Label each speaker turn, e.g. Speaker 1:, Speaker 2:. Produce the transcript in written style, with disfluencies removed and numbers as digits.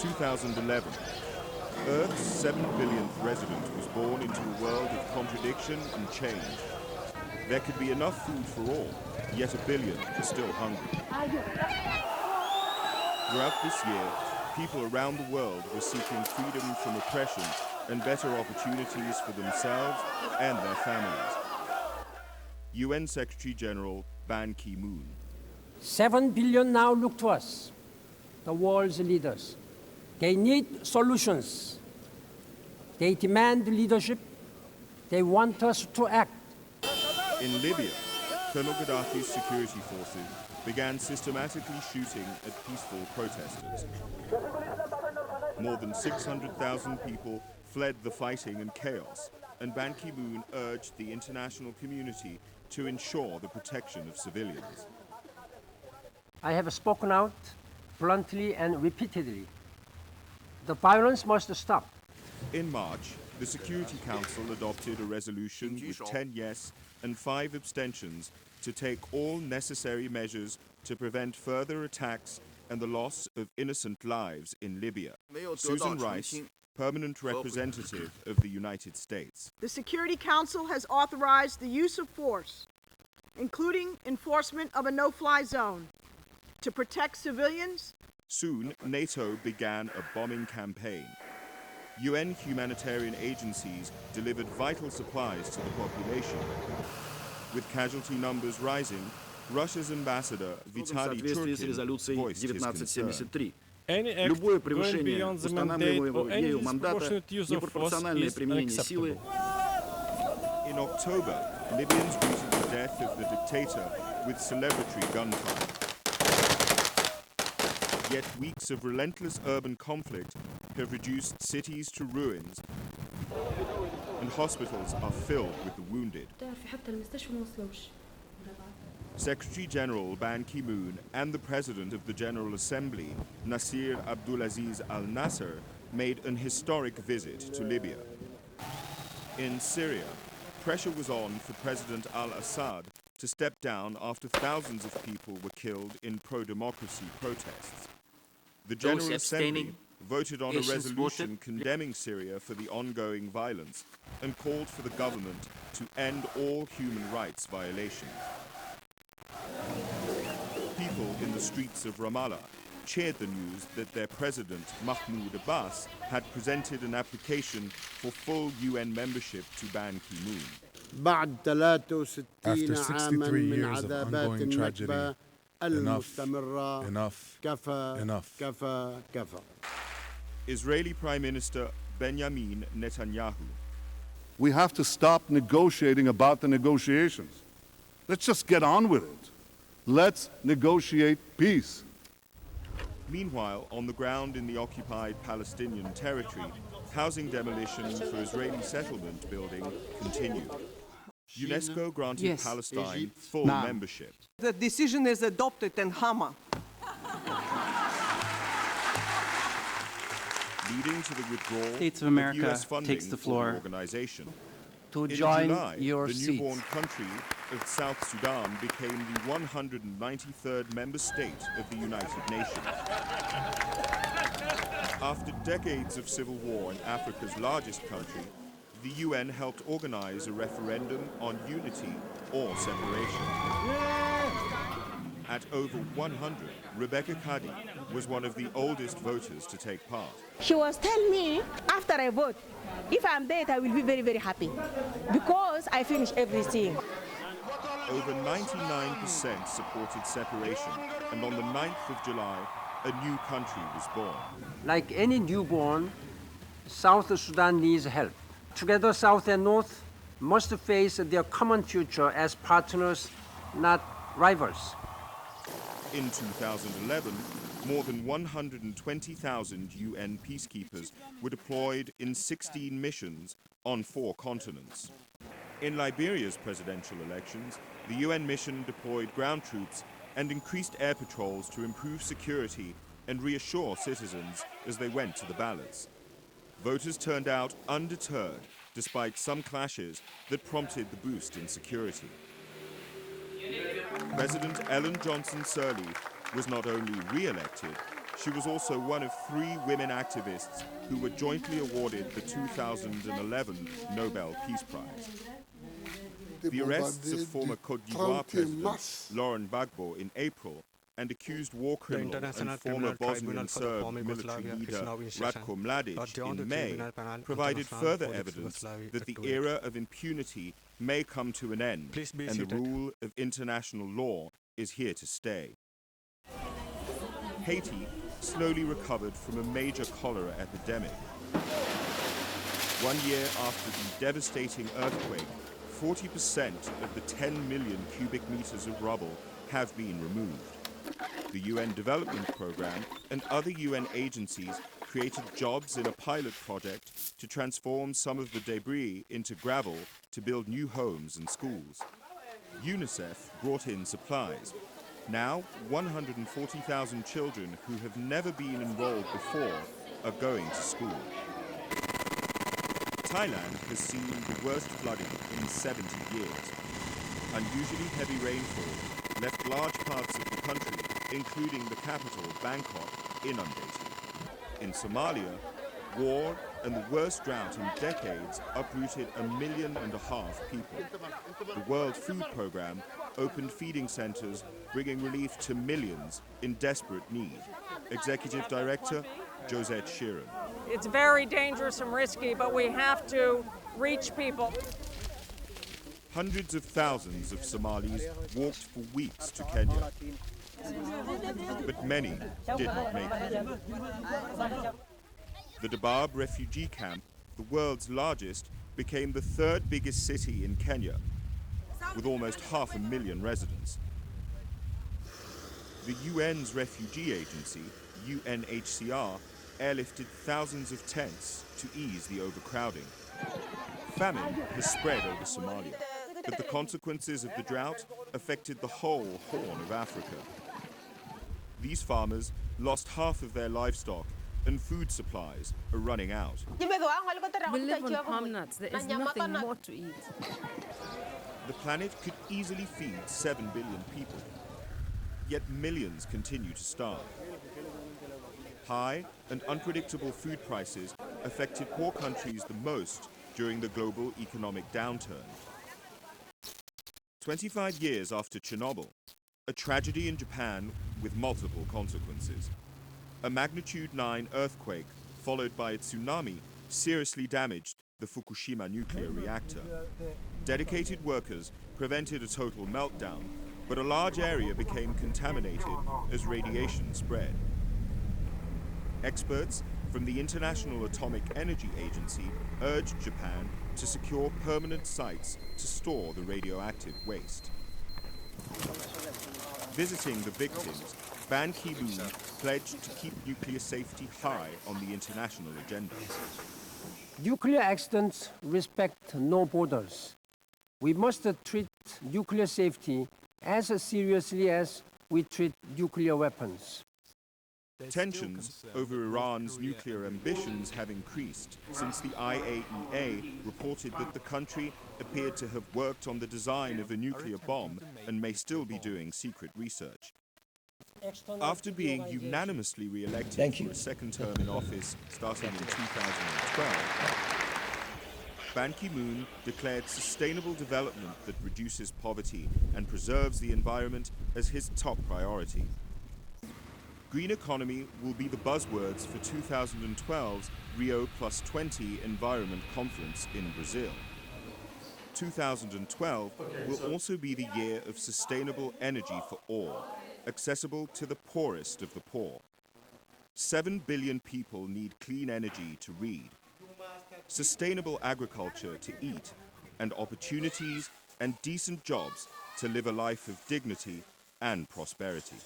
Speaker 1: 2011, Earth's 7 billionth resident was born into a world of contradiction and change. There could be enough food for all, yet a billion are still hungry. Throughout this year, people around the world were seeking freedom from oppression and better opportunities for themselves and their families. UN Secretary-General Ban Ki-moon.
Speaker 2: 7 billion now look to us, the world's leaders. They need solutions. They demand leadership. They want us to act.
Speaker 1: In Libya, Colonel Gaddafi's security forces began systematically shooting at peaceful protesters. More than 600,000 people fled the fighting and chaos, and Ban Ki-moon urged the international community to ensure the protection of civilians.
Speaker 2: I have spoken out bluntly and repeatedly. The violence must stop.
Speaker 1: In March, the Security Council adopted a resolution with 10 yes and 5 abstentions to take all necessary measures to prevent further attacks and the loss of innocent lives in Libya. Susan Rice, permanent representative of the United States.
Speaker 3: The Security Council has authorized the use of force, including enforcement of a no-fly zone, to protect civilians.
Speaker 1: Soon, NATO began a bombing campaign. UN humanitarian agencies delivered vital supplies to the population. With casualty numbers rising, Russia's ambassador Vitaly Churkin voiced his concern.
Speaker 4: Any act going beyond the mandate or any disproportionate use of force is unacceptable.
Speaker 1: In October, Libyans greeted the death of the dictator with celebratory gunfire. Yet weeks of relentless urban conflict have reduced cities to ruins, and hospitals are filled with the wounded. Secretary-General Ban Ki-moon and the President of the General Assembly, Nasir Abdulaziz al-Nasser, made an historic visit to Libya. In Syria, pressure was on for President al-Assad to step down after thousands of people were killed in pro-democracy protests. The General Assembly voted on a resolution condemning Syria for the ongoing violence and called for the government to end all human rights violations. People in the streets of Ramallah cheered the news that their president, Mahmoud Abbas, had presented an application for full UN membership to Ban Ki-moon.
Speaker 5: After 63 years of ongoing tragedy, enough.
Speaker 1: Israeli Prime Minister Benjamin Netanyahu.
Speaker 6: We have to stop negotiating about the negotiations. Let's just get on with it. Let's negotiate peace.
Speaker 1: Meanwhile, on the ground in the occupied Palestinian territory, housing demolition for Israeli settlement building continued. UNESCO granted Palestine full membership.
Speaker 3: The decision is adopted in Hama.
Speaker 1: Leading to the withdrawal
Speaker 7: States of America
Speaker 1: US funding
Speaker 7: takes the
Speaker 1: for
Speaker 7: floor
Speaker 1: the organization.
Speaker 7: to
Speaker 1: In
Speaker 7: join
Speaker 1: July,
Speaker 7: your
Speaker 1: the
Speaker 7: seats.
Speaker 1: newborn country of South Sudan became the 193rd member state of the United Nations. After decades of civil war in Africa's largest country, the UN helped organize a referendum on unity or separation. At over 100, Rebecca Kadi was one of the oldest voters to take part.
Speaker 8: She was telling me, after I vote, if I'm dead, I will be very, very happy because I finish everything.
Speaker 1: Over 99% supported separation, and on the 9th of July, a new country was born.
Speaker 2: Like any newborn, South Sudan needs help. Together, South and North must face their common future as partners, not rivals.
Speaker 1: In 2011, more than 120,000 UN peacekeepers were deployed in 16 missions on 4 continents. In Liberia's presidential elections, the UN mission deployed ground troops and increased air patrols to improve security and reassure citizens as they went to the ballots. Voters turned out undeterred, despite some clashes that prompted the boost in security. President Ellen Johnson Sirleaf was not only re-elected, She was also one of 3 women activists who were jointly awarded the 2011 Nobel Peace Prize. The arrests of former Côte d'Ivoire President Laurent Gbagbo in April and accused war criminal and former Bosnian Serb military leader Ratko Mladic in May provided further evidence that the era of impunity may come to an end and the rule of international law is here to stay. Haiti slowly recovered from a major cholera epidemic. 1 year after the devastating earthquake, 40% of the 10 million cubic meters of rubble have been removed. The UN Development Programme and other UN agencies created jobs in a pilot project to transform some of the debris into gravel to build new homes and schools. UNICEF brought in supplies. Now, 140,000 children who have never been enrolled before are going to school. Thailand has seen the worst flooding in 70 years. Unusually heavy rainfall left large parts of the country, including the capital, Bangkok, inundated. In Somalia, war and the worst drought in decades uprooted 1.5 million people. The World Food Programme opened feeding centers, bringing relief to millions in desperate need. Executive Director, Josette Sheeran.
Speaker 7: It's very dangerous and risky, but we have to reach people.
Speaker 1: Hundreds of thousands of Somalis walked for weeks to Kenya, but many did not make it. The Dadaab refugee camp, the world's largest, became the 3rd biggest city in Kenya, with almost 500,000 residents. The UN's refugee agency, UNHCR, airlifted thousands of tents to ease the overcrowding. Famine has spread over Somalia, but the consequences of the drought affected the whole Horn of Africa. These farmers lost half of their livestock and food supplies are running out.
Speaker 9: We live on palm nuts. There is nothing more to eat.
Speaker 1: The planet could easily feed 7 billion people, yet millions continue to starve. High and unpredictable food prices affected poor countries the most during the global economic downturn. 25 years after Chernobyl, a tragedy in Japan with multiple consequences. A magnitude 9 earthquake, followed by a tsunami, seriously damaged the Fukushima nuclear reactor. Dedicated workers prevented a total meltdown, but a large area became contaminated as radiation spread. Experts from the International Atomic Energy Agency urged Japan to secure permanent sites to store the radioactive waste. Visiting the victims, Ban Ki-moon pledged to keep nuclear safety high on the international agenda.
Speaker 2: Nuclear accidents respect no borders. We must treat nuclear safety as seriously as we treat nuclear weapons.
Speaker 1: Tensions over Iran's nuclear ambitions have increased since the IAEA reported that the country appeared to have worked on the design of a nuclear bomb and may still be doing secret research. After being unanimously re-elected for a second term in office starting in 2012, Ban Ki-moon declared sustainable development that reduces poverty and preserves the environment as his top priority. Green economy will be the buzzwords for 2012's Rio+20 Environment Conference in Brazil. 2012 will also be the year of sustainable energy for all, accessible to the poorest of the poor. 7 billion people need clean energy to read, sustainable agriculture to eat, and opportunities and decent jobs to live a life of dignity and prosperity.